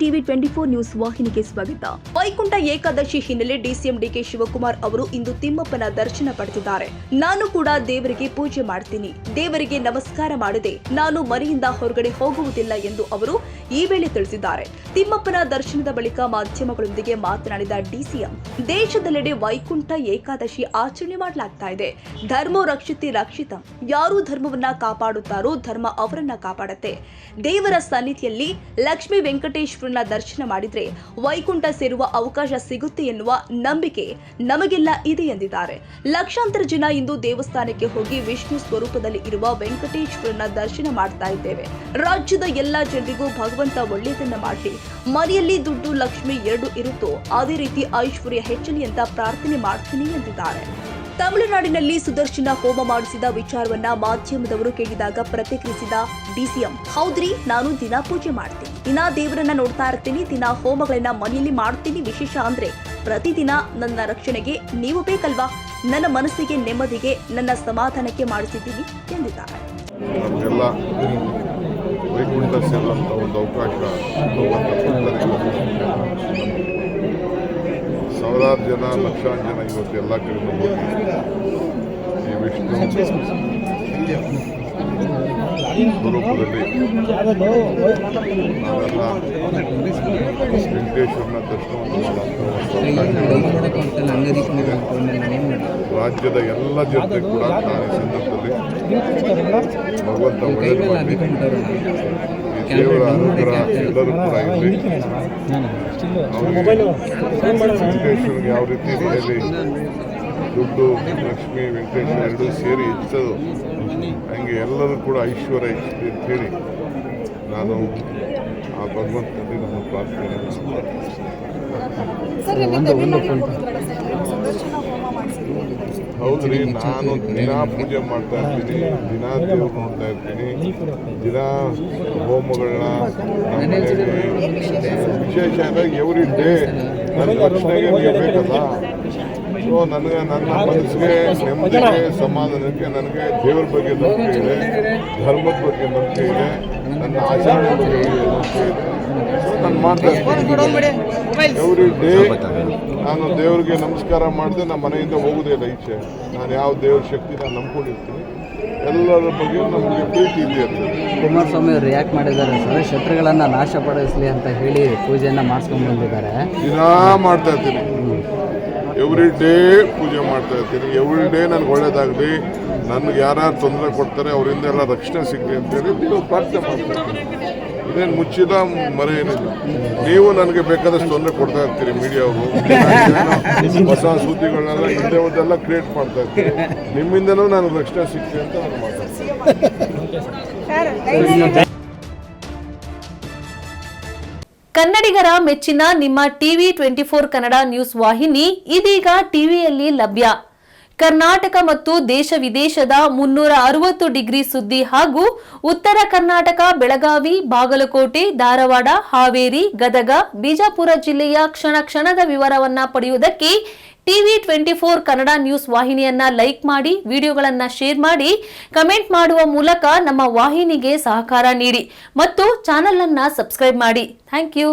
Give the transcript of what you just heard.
TV 24 news ವಾಹಿನಿಗೆ ಸ್ವಾಗತ. ವೈಕುಂಠ ಏಕಾದಶಿ ಹಿನ್ನೆಲೆ ಡಿಸಿಎಂ ಡಿಕೆ ಶಿವಕುಮಾರ್ ಅವರು ಇಂದು ತಿಮ್ಮಪ್ಪನ ದರ್ಶನ ಪಡೆದಿದ್ದಾರೆ. ನಾನು ಕೂಡ ದೇವರಿಗೆ ಪೂಜೆ ಮಾಡ್ತೀನಿ, ದೇವರಿಗೆ ನಮಸ್ಕಾರ ಮಾಡದೆ ನಾನು ಮನೆಯಿಂದ ಹೊರಗಡೆ ಹೋಗುವುದಿಲ್ಲ ಎಂದು ಅವರು ಈ ವೇಳೆ ತಿಳಿಸಿದ್ದಾರೆ. ತಿಮ್ಮಪ್ಪನ ದರ್ಶನದ ಬಳಿಕ ಮಾಧ್ಯಮಗಳೊಂದಿಗೆ ಮಾತನಾಡಿದ ಡಿಸಿಎಂ, ದೇಶದೆಲ್ಲೆಡೆ ವೈಕುಂಠ ಏಕಾದಶಿ ಆಚರಣೆ ಮಾಡಲಾಗ್ತಾ ಇದೆ. ಧರ್ಮೋ ರಕ್ಷಿತಿ ರಕ್ಷಿತಂ. ಯಾರು ಧರ್ಮವನ್ನ ಕಾಪಾಡುತ್ತಾರೋ ಧರ್ಮ ಅವರನ್ನ ಕಾಪಾಡುತ್ತೆ. ದೇವರ ಸನ್ನಿಧಿಯಲ್ಲಿ ಲಕ್ಷ್ಮೀ ವೆಂಕಟೇಶ್ವರನ ದರ್ಶನ ಮಾಡಿದ್ರೆ ವೈಕುಂಠ ಸೇರುವ ಅವಕಾಶ ಸಿಗುತ್ತೆ ಎನ್ನುವ ನಂಬಿಕೆ ನಮಗೆಲ್ಲ ಇದೆ ಎಂದಿದ್ದಾರೆ. ಲಕ್ಷಾಂತರ ಜನ ಇಂದು ದೇವಸ್ಥಾನಕ್ಕೆ ಹೋಗಿ ವಿಷ್ಣು ಸ್ವರೂಪದಲ್ಲಿ ಇರುವ ವೆಂಕಟೇಶ್ವರನ ದರ್ಶನ ಮಾಡ್ತಾ ಇದ್ದೇವೆ. ರಾಜ್ಯದ ಎಲ್ಲಾ ಜನರಿಗೂ ಭಗವಂತ ಒಳ್ಳೆಯದನ್ನ ಮಾಡಿ, ಮನೆಯಲ್ಲಿ ದುಡ್ಡು ಲಕ್ಷ್ಮಿ ಎರಡು ಇರುತ್ತೋ ಅದೇ ರೀತಿ ಐಶ್ವರ್ಯ ಹೆಚ್ಚಲಿ ಅಂತ ಪ್ರಾರ್ಥನೆ ಮಾಡ್ತೀನಿ ಎಂದಿದ್ದಾರೆ. ತಮಿಳುನಾಡಿನಲ್ಲಿ ಸುದರ್ಶನ ಹೋಮ ಮಾಡಿಸಿದ ವಿಚಾರವನ್ನ ಮಾಧ್ಯಮದವರು ಕೇಳಿದಾಗ ಪ್ರತಿಕ್ರಿಯಿಸಿದ ಡಿಸಿಎಂ, ಹೌದ್ರಿ, ನಾನು ದಿನ ಪೂಜೆ ಮಾಡ್ತೀನಿ, ದಿನ ದೇವರನ್ನ ನೋಡ್ತಾ ಇರ್ತೀನಿ, ದಿನ ಹೋಮಗಳನ್ನ ಮನೆಯಲ್ಲಿ ಮಾಡ್ತೀನಿ. ವಿಶೇಷ ಅಂದ್ರೆ ಪ್ರತಿದಿನ ನನ್ನ ರಕ್ಷಣೆಗೆ ನೀವು ಬೇಕಲ್ವಾ, ನನ್ನ ಮನಸ್ಸಿಗೆ ನೆಮ್ಮದಿಗೆ ನನ್ನ ಸಮಾಧಾನಕ್ಕೆ ಮಾಡಿಸಿದ್ದೀನಿ ಎಂದಿದ್ದಾರೆ. ಸಾವಿರಾರು ಜನ, ಲಕ್ಷಾಂತರ ಜನ ಇವತ್ತು ಎಲ್ಲ ಕಡೆ ಹೋಗಿ ಈ ವಿಷ್ಣು ಸ್ವರೂಪದಲ್ಲಿ ನಾವೆಲ್ಲ ವೆಂಕಟೇಶ್ವರನ ದರ್ಶನವನ್ನು ರಾಜ್ಯದ ಎಲ್ಲ ಜನತೆ ಕೂಡ ನಾನು ಈ ಸಂದರ್ಭದಲ್ಲಿ ಭಗವಂತ ಒಳ್ಳೆಯದು ಮಾಡಿ ಈ ದೇವರ ಅನುಗ್ರಹ ಎಲ್ಲರೂ ಕೂಡ ಇರಲಿ. ವೆಂಕಟೇಶ್ವರನಿಗೆ ಯಾವ ರೀತಿ ಮನೆಯಲ್ಲಿ ದುಡ್ಡು ಲಕ್ಷ್ಮೀ ವೆಂಕಟೇಶ್ವರ ಎರಡೂ ಸೇರಿ ಹೆಚ್ಚೋದು, ಹಂಗೆ ಎಲ್ಲರೂ ಕೂಡ ಐಶ್ವರ್ಯ ಹೆಚ್ಚಲಿ ಅಂತೇಳಿ ನಾನು ಆ ಭಗವಂತನಲ್ಲಿ ನಾನು ಪ್ರಾರ್ಥನೆ ಹೌದ್ರಿ. ನಾನು ದಿನ ಪೂಜೆ ಮಾಡ್ತಾ ಇರ್ತೀನಿ, ದಿನ ದೇವ್ರು ನೋಡ್ತಾ ಇರ್ತೀನಿ, ದಿನ ಹೋಮಗಳನ್ನ ನಮ್ಮ ಮನೆಯಲ್ಲಿ ವಿಶೇಷ ಅಂದರೆ ಎವ್ರಿ ಡೇ ನನ್ನ ರಕ್ಷಣೆಗೆ ನೀವು ಬೇಕಲ್ಲ. ಸೊ ನನಗೆ ನನ್ನ ಮನಸ್ಸಿಗೆ ನೆಮ್ಮದಿಗೆ ಸಮಾಧಾನಕ್ಕೆ ನನಗೆ ದೇವರ ಬಗ್ಗೆ ನಂಬಿಕೆ ಇದೆ, ಧರ್ಮದ ಬಗ್ಗೆ ನಂಬಿಕೆ ಇದೆ, ನನ್ನ ಆಚರಣೆ ಬಗ್ಗೆ ನಂಬಿಕೆ ಇದೆ. ಸೊ ನಾನು ಮಾಡ್ತಾ ಇರ್ತೀನಿ ಎವ್ರಿ ಡೇ. ನಾನು ದೇವರಿಗೆ ನಮಸ್ಕಾರ ಮಾಡಿದೆ ನಮ್ಮ ಮನೆಯಿಂದ ಹೋಗೋದೇ ಇಲ್ಲ ಈಚೆ. ನಾನು ಯಾವ ದೇವ್ರ ಶಕ್ತಿ ನಾನು ನಂಬ್ಕೊಂಡಿರ್ತೀನಿ, ಎಲ್ಲರ ಬಗ್ಗೆ ನಮಗೆ ಪ್ರೀತಿ ಇದೆ. ಕುಮಾರಸ್ವಾಮಿ ಅವರು ರಿಯಾಕ್ಟ್ ಮಾಡಿದ್ದಾರೆ ಸರ್, ಶತ್ರುಗಳನ್ನು ನಾಶಪಡಿಸಲಿ ಅಂತ ಹೇಳಿ ಪೂಜೆಯನ್ನು ಮಾಡಿಸ್ಕೊಂಡು ಬಂದಿದ್ದಾರೆ. ದಿನ ಮಾಡ್ತಾ ಇರ್ತೀನಿ, ಎವ್ರಿ ಡೇ ಪೂಜೆ ಮಾಡ್ತಾ ಇರ್ತೀನಿ. ಎವ್ರಿ ಡೇ ನನಗೆ ಒಳ್ಳೇದಾಗಲಿ, ನನಗೆ ಯಾರ್ಯಾರು ತೊಂದರೆ ಕೊಡ್ತಾರೆ ಅವರಿಂದ ಎಲ್ಲ ರಕ್ಷಣೆ ಸಿಗಲಿ ಅಂತೇಳಿ ನೀವು ಪ್ರಾರ್ಥನೆ ಮಾಡ್ತಾ ಇರ್ತೀನಿ. ಇದೇನು ಮುಚ್ಚಿದ ಮರೆ ಏನಿಲ್ಲ. ನೀವು ನನಗೆ ಬೇಕಾದಷ್ಟು ತೊಂದರೆ ಕೊಡ್ತಾ ಇರ್ತೀರಿ, ಮೀಡಿಯಾವರು ಹೊಸ ಸುದ್ದಿಗಳನ್ನೆಲ್ಲ ಹಿಂದೆ ಒಂದೆಲ್ಲ ಕ್ರಿಯೇಟ್ ಮಾಡ್ತಾ ಇರ್ತೀರಿ. ನಿಮ್ಮಿಂದನೂ ನನಗೆ ರಕ್ಷಣೆ ಸಿಗ್ತೀವಿ ಅಂತ ನಾನು ಮಾತಾಡ್ತೀನಿ. ಕನ್ನಡಿಗರ ಮೆಚ್ಚಿನ ನಿಮ್ಮ ಟಿವಿ 24 ಕನ್ನಡ ನ್ಯೂಸ್ ವಾಹಿನಿ ಇದೀಗ ಟಿವಿಯಲ್ಲಿ ಲಭ್ಯ. ಕರ್ನಾಟಕ ಮತ್ತು ದೇಶ ವಿದೇಶದ 360 ಡಿಗ್ರಿ ಸುದ್ದಿ ಹಾಗೂ ಉತ್ತರ ಕರ್ನಾಟಕ, ಬೆಳಗಾವಿ, ಬಾಗಲಕೋಟೆ, ಧಾರವಾಡ, ಹಾವೇರಿ, ಗದಗ, ಬಿಜಾಪುರ ಜಿಲ್ಲೆಯ ಕ್ಷಣ ಕ್ಷಣದ ವಿವರವನ್ನ ಪಡೆಯುವುದಕ್ಕೆ ಟಿವಿ 24 ಕನ್ನಡ ನ್ಯೂಸ್ ವಾಹಿನಿಯನ್ನ ಲೈಕ್ ಮಾಡಿ, ವಿಡಿಯೋಗಳನ್ನ ಶೇರ್ ಮಾಡಿ, ಕಮೆಂಟ್ ಮಾಡುವ ಮೂಲಕ ನಮ್ಮ ವಾಹಿನಿಗೆ ಸಹಕಾರ ನೀಡಿ ಮತ್ತು ಚಾನೆಲ್ ಅನ್ನ ಸಬ್ಸ್ಕ್ರೈಬ್ ಮಾಡಿ. Thank you.